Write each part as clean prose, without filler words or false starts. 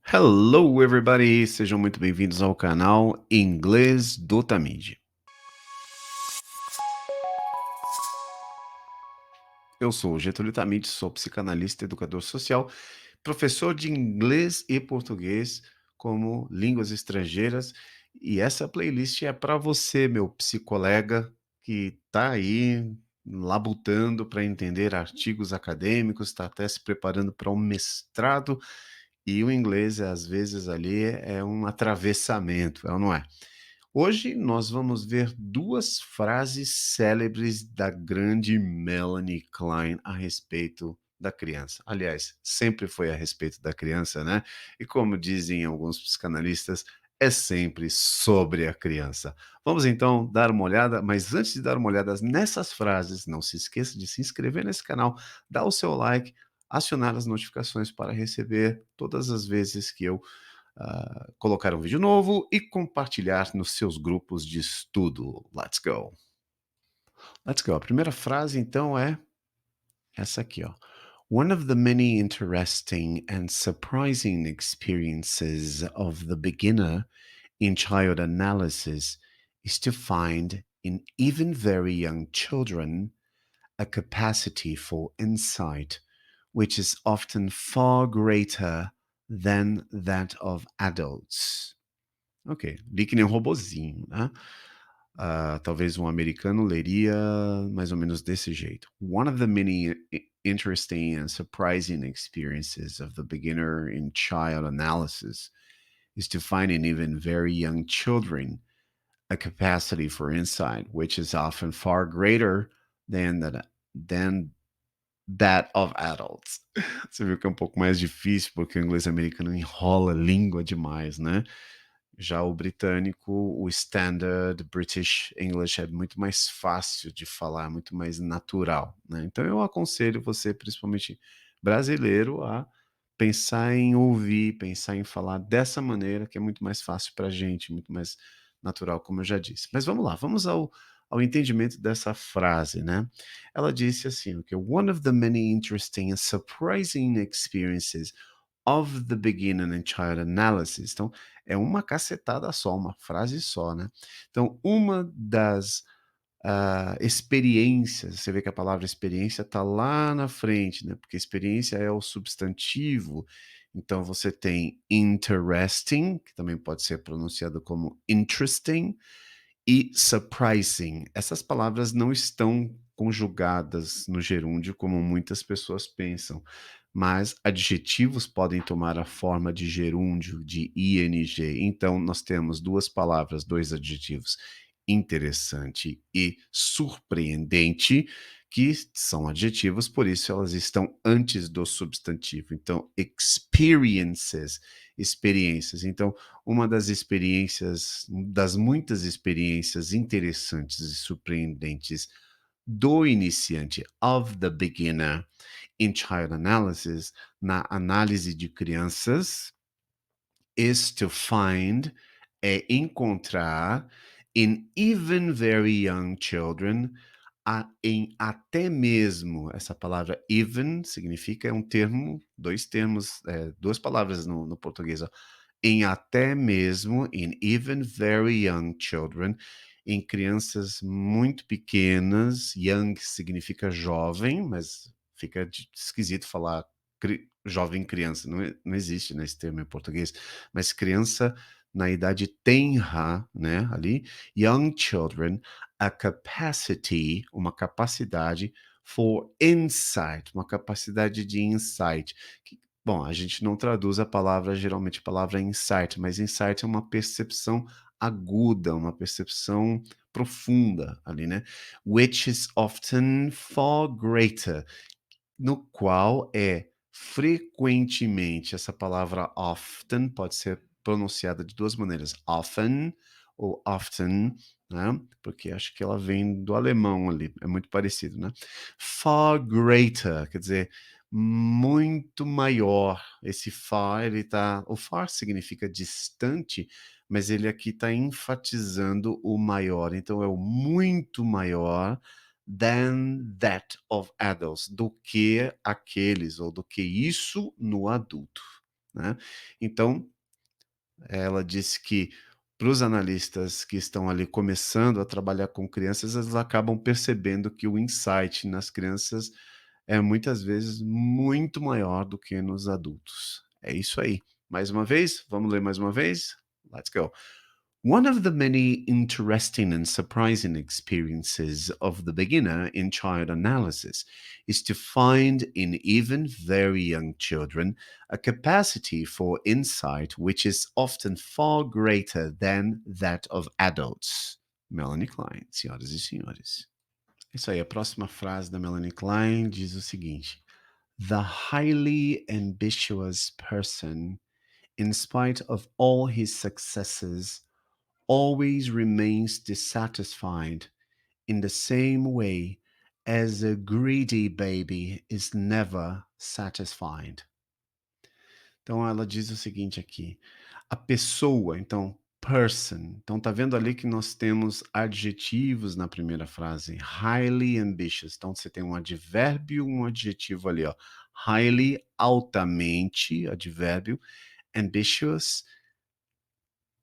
Hello, everybody! Sejam muito bem-vindos ao canal Inglês do Tamid. Eu sou o Getúlio Tamid, sou psicanalista, educador social, professor de inglês e português como línguas estrangeiras. E essa playlist é para você, meu psicolega, que está aí labutando para entender artigos acadêmicos, está até se preparando para um mestrado. E o inglês, às vezes, ali é um atravessamento, é ou não é? Hoje nós vamos ver duas frases célebres da grande Melanie Klein a respeito da criança. Aliás, sempre foi a respeito da criança, né? E como dizem alguns psicanalistas, é sempre sobre a criança. Vamos então dar uma olhada, mas antes de dar uma olhada nessas frases, não se esqueça de se inscrever nesse canal, dar o seu like, acionar as notificações para receber todas as vezes que eu colocar um vídeo novo e compartilhar nos seus grupos de estudo. Let's go! Let's go. A primeira frase, então, é essa aqui, ó. One of the many interesting and surprising experiences of the beginner in child analysis is to find in even very young children a capacity for insight, which is often far greater than that of adults. Ok, li que nem um robozinho, né? Talvez um americano leria mais ou menos desse jeito. One of the many interesting and surprising experiences of the beginner in child analysis is to find in even very young children a capacity for insight, which is often far greater than than that of adults. Você viu que é um pouco mais difícil, porque o inglês americano enrola a língua demais, né? Já o britânico, o Standard British English é muito mais fácil de falar, muito mais natural, né? Então eu aconselho você, principalmente brasileiro, a pensar em ouvir, pensar em falar dessa maneira, que é muito mais fácil para a gente, muito mais natural, como eu já disse. Mas vamos lá, vamos ao entendimento dessa frase, né? Ela disse assim, okay, one of the many interesting and surprising experiences of the beginner in child analysis. Então, é uma cacetada só, uma frase só, né? Então, uma das experiências, você vê que a palavra experiência está lá na frente, né? Porque experiência é o substantivo. Então, você tem interesting, que também pode ser pronunciado como interesting, e surprising. Essas palavras não estão conjugadas no gerúndio como muitas pessoas pensam, mas adjetivos podem tomar a forma de gerúndio, de ing. Então, nós temos duas palavras, dois adjetivos, interessante e surpreendente, que são adjetivos, por isso elas estão antes do substantivo. Então, experiences, experiências. Então, uma das experiências, das muitas experiências interessantes e surpreendentes do iniciante, of the beginner, in child analysis, na análise de crianças, is to find, é encontrar, in even very young children, em até mesmo, essa palavra even significa, é um termo, dois termos, duas palavras no português, ó, em até mesmo, in even very young children, em crianças muito pequenas, young significa jovem, mas fica esquisito falar jovem criança, não existe nesse termo em português, mas criança na idade tenra, né, ali, young children, a capacity, uma capacidade for insight, uma capacidade de insight. Bom, a gente não traduz a palavra, geralmente a palavra insight, mas insight é uma percepção aguda, uma percepção profunda ali, né? Which is often far greater, no qual é frequentemente, essa palavra often pode ser pronunciada de duas maneiras, often ou often, né? Porque acho que ela vem do alemão ali, é muito parecido, né? Far greater, quer dizer, muito maior. Esse far, o far significa distante, mas ele aqui está enfatizando o maior, então é o muito maior than that of adults, do que aqueles, ou do que isso no adulto. né. Então, ela disse que para os analistas que estão ali começando a trabalhar com crianças, eles acabam percebendo que o insight nas crianças é muitas vezes muito maior do que nos adultos. É isso aí. Mais uma vez, vamos ler mais uma vez? Let's go. One of the many interesting and surprising experiences of the beginner in child analysis is to find in even very young children a capacity for insight which is often far greater than that of adults. Melanie Klein, senhoras e senhores. Isso aí, a próxima frase da Melanie Klein diz o seguinte: The highly ambitious person, in spite of all his successes, always remains dissatisfied in the same way as a greedy baby is never satisfied. Então ela diz o seguinte aqui: a pessoa, então person. Então tá vendo ali que nós temos adjetivos na primeira frase, highly ambitious. Então você tem um advérbio, um adjetivo ali, ó. Highly, altamente, advérbio, ambitious,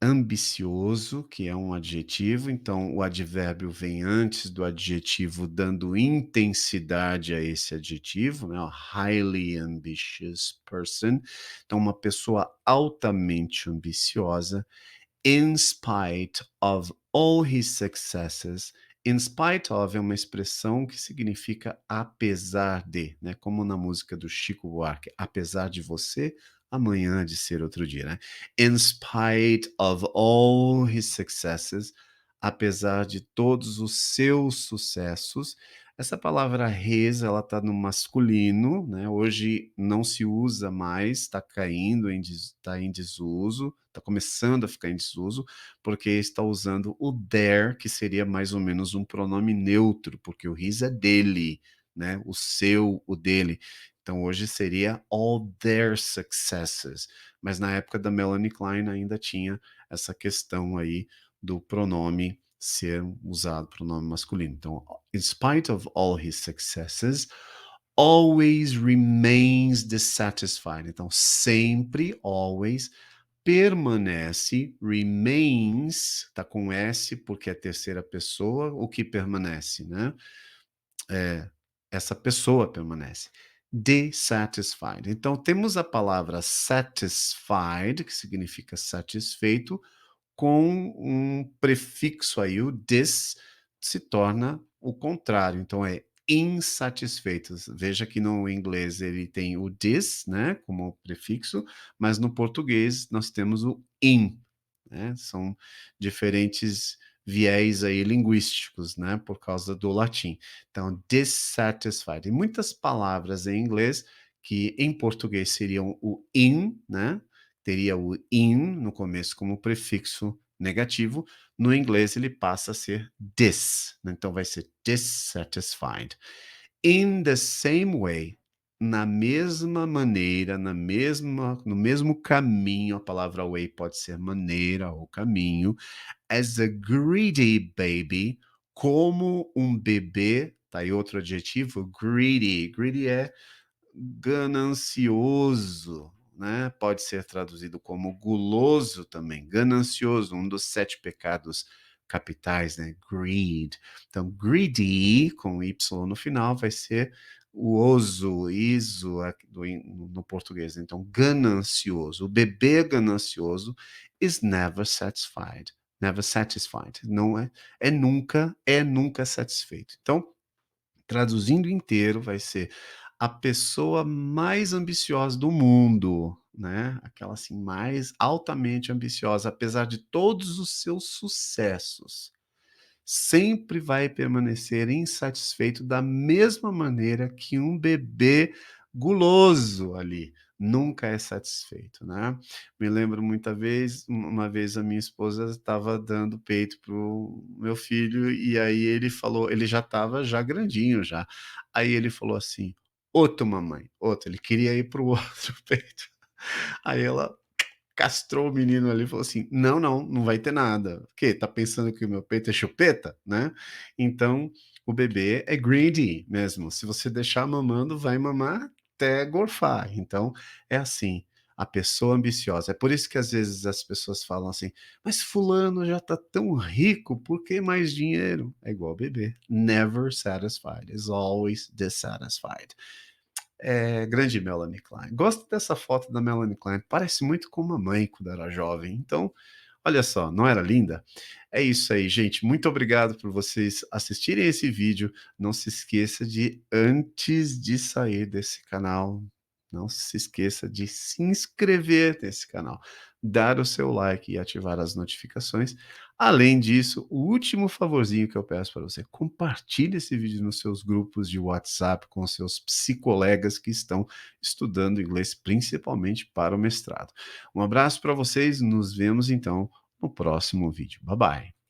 ambicioso, que é um adjetivo, então o advérbio vem antes do adjetivo, dando intensidade a esse adjetivo, né? Highly ambitious person. Então, uma pessoa altamente ambiciosa, in spite of all his successes. In spite of é uma expressão que significa apesar de, né? Como na música do Chico Buarque, apesar de você, amanhã há de ser outro dia, né? In spite of all his successes, apesar de todos os seus sucessos. Essa palavra his, ela está no masculino, né? Hoje não se usa mais, está caindo, está em desuso, está começando a ficar em desuso, porque está usando o their, que seria mais ou menos um pronome neutro, porque o his é dele, né? O seu, o dele. Então hoje seria all their successes. Mas na época da Melanie Klein ainda tinha essa questão aí do pronome ser usado, pronome masculino. Então, in spite of all his successes, always remains dissatisfied. Então, sempre, always, permanece, remains, tá com S porque é terceira pessoa, o que permanece, né? Essa pessoa permanece. Dissatisfied. Então, temos a palavra satisfied, que significa satisfeito, com um prefixo aí, o dis, se torna o contrário. Então, é insatisfeitos. Veja que no inglês ele tem o dis, né, como prefixo, mas no português nós temos o in, né? São diferentes viés aí linguísticos, né, por causa do latim. Então, dissatisfied. E muitas palavras em inglês que em português seriam o in, né? Teria o in no começo como prefixo negativo. No inglês ele passa a ser dis, né? Então vai ser dissatisfied. In the same way, na mesma maneira, no mesmo caminho, a palavra way pode ser maneira ou caminho, as a greedy baby, como um bebê, tá aí outro adjetivo, greedy. Greedy é ganancioso, né? Pode ser traduzido como guloso também, ganancioso, um dos 7 pecados capitais, né? Greed. Então, greedy, com Y no final, vai ser o oso, iso, no português. Então, ganancioso. O bebê ganancioso is never satisfied. Never satisfied. Não é nunca satisfeito. Então, traduzindo inteiro, vai ser a pessoa mais ambiciosa do mundo, né? Aquela assim mais altamente ambiciosa, apesar de todos os seus sucessos, sempre vai permanecer insatisfeito da mesma maneira que um bebê guloso ali nunca é satisfeito, né? Me lembro uma vez a minha esposa estava dando peito pro meu filho e aí ele falou, ele já estava já grandinho já. Aí ele falou assim: "Outro mamãe, outro". Ele queria ir pro outro peito. Aí ela castrou o menino ali e falou assim: "Não, não, não vai ter nada. O quê? Tá pensando que o meu peito é chupeta, né?". Então, o bebê é greedy mesmo. Se você deixar mamando, vai mamar até gorfar. Então, é assim, a pessoa ambiciosa. É por isso que às vezes as pessoas falam assim: "Mas fulano já está tão rico, por que mais dinheiro?" É igual bebê, never satisfied, is always dissatisfied. Grande Melanie Klein. Gosto dessa foto da Melanie Klein, parece muito com mamãe quando era jovem. Então, olha só, não era linda? É isso aí, gente. Muito obrigado por vocês assistirem esse vídeo. Não se esqueça de, antes de sair desse canal, não se esqueça de se inscrever nesse canal, dar o seu like e ativar as notificações. Além disso, o último favorzinho que eu peço para você, compartilhe esse vídeo nos seus grupos de WhatsApp com seus psicolegas que estão estudando inglês, principalmente para o mestrado. Um abraço para vocês, nos vemos então no próximo vídeo. Bye bye.